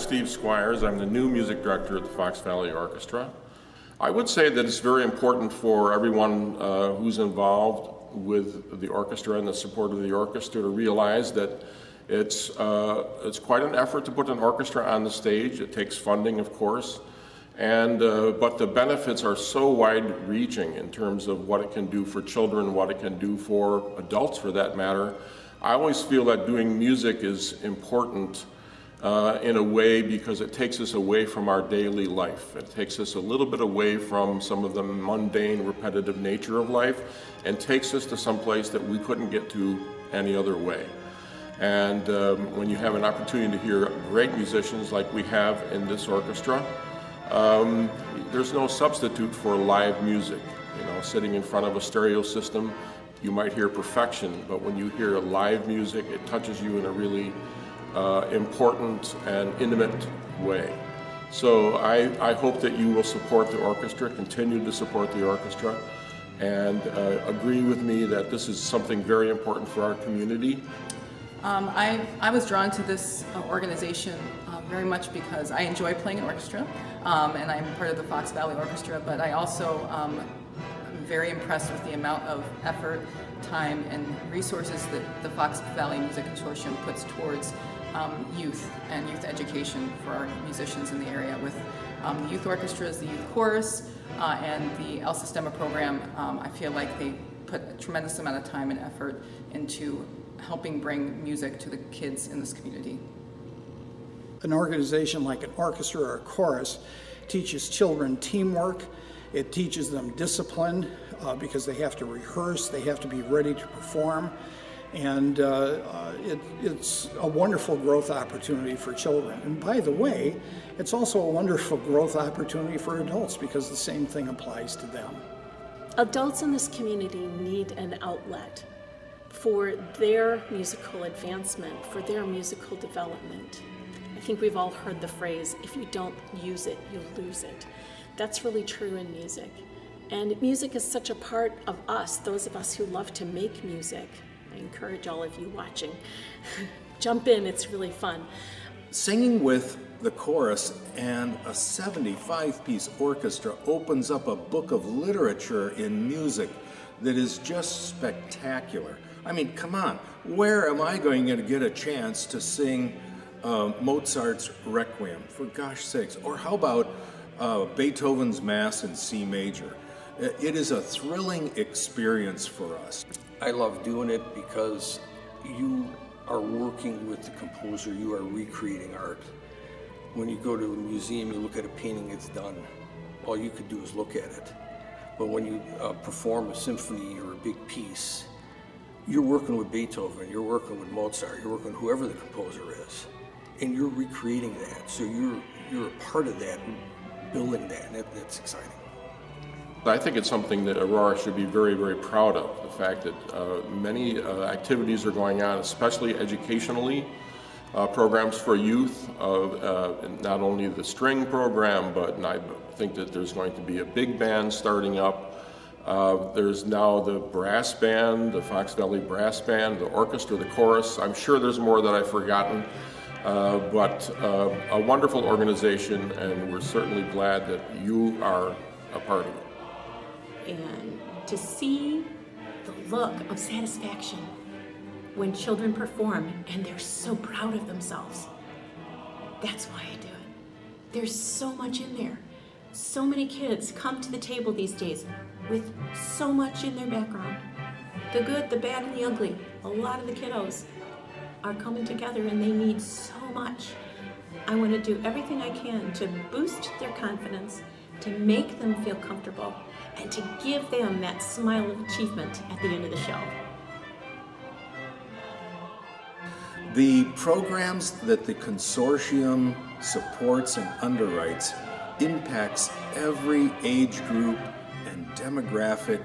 Steve Squires. I'm the new music director at the Fox Valley Orchestra. I would say that it's very important for everyone who's involved with the orchestra and the support of the orchestra to realize that it's quite an effort to put an orchestra on the stage. It takes funding, of course, but the benefits are so wide-reaching in terms of what it can do for children, what it can do for adults for that matter. I always feel that doing music is important in a way because it takes us away from our daily life. It takes us a little bit away from some of the mundane, repetitive nature of life and takes us to some place that we couldn't get to any other way. And when you have an opportunity to hear great musicians like we have in this orchestra, there's no substitute for live music. You know, sitting in front of a stereo system, you might hear perfection, but when you hear live music, it touches you in a really important and intimate way. So I hope that you will support the orchestra, continue to support the orchestra, and agree with me that this is something very important for our community. I was drawn to this organization very much because I enjoy playing in orchestra, and I'm part of the Fox Valley Orchestra, but I also am very impressed with the amount of effort, time, and resources that the Fox Valley Music Consortium puts towards youth and youth education for our musicians in the area with the youth orchestras, the youth chorus, and the El Sistema program. I feel like they put a tremendous amount of time and effort into helping bring music to the kids in this community. An organization like an orchestra or a chorus teaches children teamwork. It teaches them discipline because they have to rehearse, they have to be ready to perform, and it's a wonderful growth opportunity for children. And by the way, it's also a wonderful growth opportunity for adults because the same thing applies to them. Adults in this community need an outlet for their musical advancement, for their musical development. I think we've all heard the phrase, if you don't use it, you lose it. That's really true in music. And music is such a part of us, those of us who love to make music. I encourage all of you watching. Jump in, it's really fun. Singing with the chorus and a 75-piece orchestra opens up a book of literature in music that is just spectacular. I mean, come on, where am I going to get a chance to sing Mozart's Requiem, for gosh sakes? Or how about Beethoven's Mass in C major? It is a thrilling experience for us. I love doing it because you are working with the composer, you are recreating art. When you go to a museum, you look at a painting, it's done. All you could do is look at it. But when you perform a symphony or a big piece, you're working with Beethoven, you're working with Mozart, you're working with whoever the composer is, and you're recreating that. So you're a part of that, building that, and that's exciting. I think it's something that Aurora should be very, very proud of, the fact that many activities are going on, especially educationally, programs for youth, not only the string program, but I think that there's going to be a big band starting up. There's now the brass band, the Fox Valley Brass Band, the orchestra, the chorus. I'm sure there's more that I've forgotten, but a wonderful organization, and we're certainly glad that you are a part of it. And to see the look of satisfaction when children perform and they're so proud of themselves, that's why I do it. There's so much in there. So many kids come to the table these days with so much in their background. The good, the bad, and the ugly. A lot of the kiddos are coming together and they need so much. I want to do everything I can to boost their confidence, to make them feel comfortable, and to give them that smile of achievement at the end of the show. The programs that the consortium supports and underwrites impacts every age group and demographic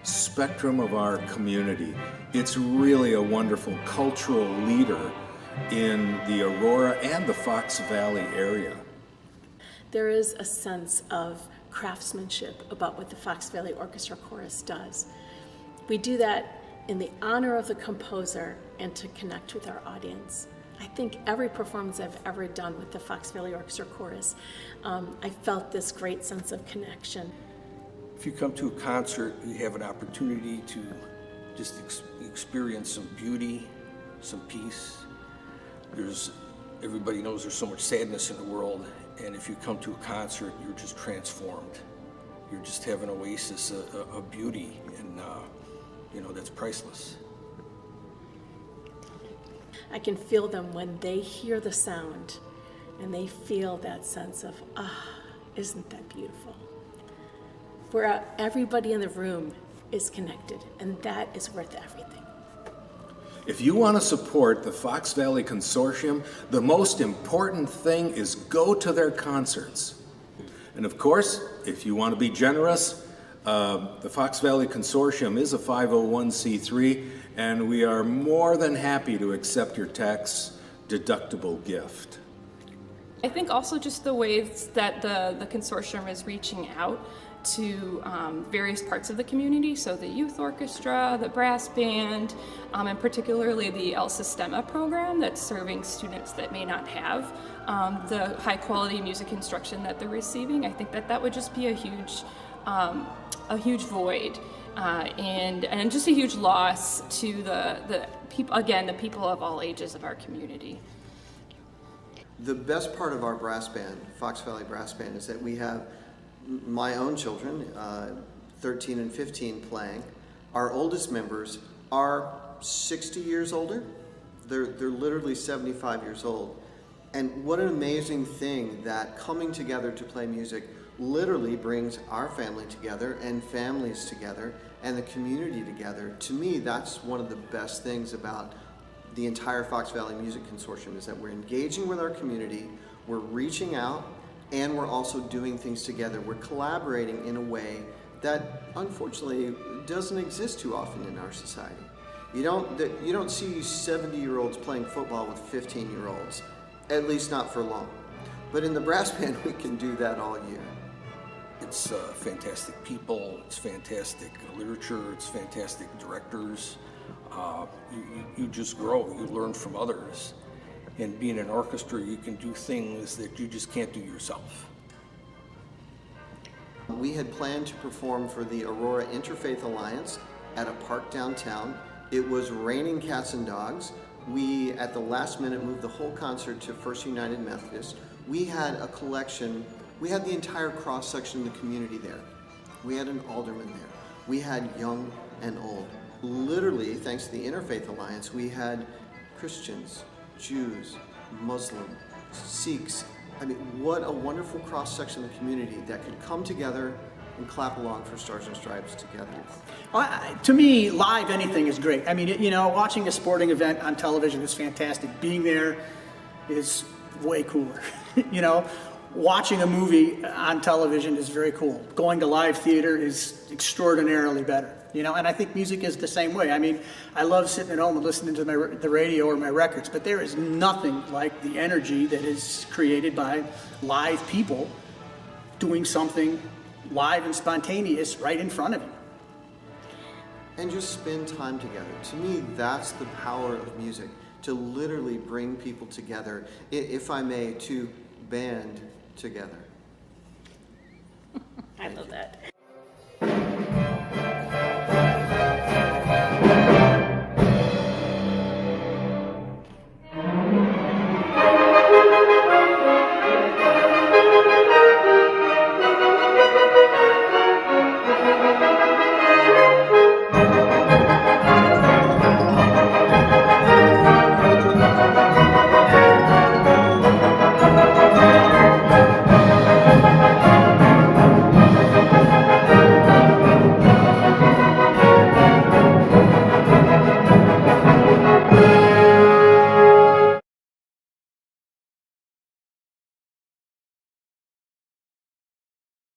spectrum of our community. It's really a wonderful cultural leader in the Aurora and the Fox Valley area. There is a sense of craftsmanship about what the Fox Valley Orchestra Chorus does. We do that in the honor of the composer and to connect with our audience. I think every performance I've ever done with the Fox Valley Orchestra Chorus, I felt this great sense of connection. If you come to a concert, you have an opportunity to just experience some beauty, some peace. Everybody knows there's so much sadness in the world, and if you come to a concert, you're just transformed. You just have an oasis of beauty, and that's priceless. I can feel them when they hear the sound and they feel that sense of, isn't that beautiful? Where everybody in the room is connected, and that is worth everything. If you want to support the Fox Valley Consortium, the most important thing is go to their concerts. And of course, if you want to be generous, the Fox Valley Consortium is a 501c3, and we are more than happy to accept your tax-deductible gift. I think also just the ways that the consortium is reaching out to various parts of the community, so the youth orchestra, the brass band, and particularly the El Sistema program that's serving students that may not have the high quality music instruction that they're receiving. I think that would just be a huge void and just a huge loss to the people, again, the people of all ages of our community. The best part of our brass band, Fox Valley Brass Band, is that we have my own children, 13 and 15, playing. Our oldest members are 60 years older. They're literally 75 years old. And what an amazing thing that coming together to play music literally brings our family together and families together and the community together. To me, that's one of the best things about the entire Fox Valley Music Consortium, is that we're engaging with our community, we're reaching out, and we're also doing things together. We're collaborating in a way that unfortunately doesn't exist too often in our society. You don't see 70-year-olds playing football with 15-year-olds, at least not for long. But in the brass band, we can do that all year. It's fantastic people, it's fantastic literature, it's fantastic directors. You just grow, you learn from others. And being an orchestra, you can do things that you just can't do yourself. We had planned to perform for the Aurora Interfaith Alliance at a park downtown. It was raining cats and dogs. We, at the last minute, moved the whole concert to First United Methodist. We had a collection, we had the entire cross-section of the community there. We had an alderman there. We had young and old. Literally, thanks to the Interfaith Alliance, we had Christians, Jews, Muslim, Sikhs. I mean, what a wonderful cross-section of the community that could come together and clap along for Stars and Stripes together. To me, live anything is great. I mean, watching a sporting event on television is fantastic. Being there is way cooler. Watching a movie on television is very cool. Going to live theater is extraordinarily better. And I think music is the same way. I mean, I love sitting at home and listening to the radio or my records, but there is nothing like the energy that is created by live people doing something live and spontaneous right in front of you. And just spend time together. To me, that's the power of music, to literally bring people together, if I may, to band together. I love that.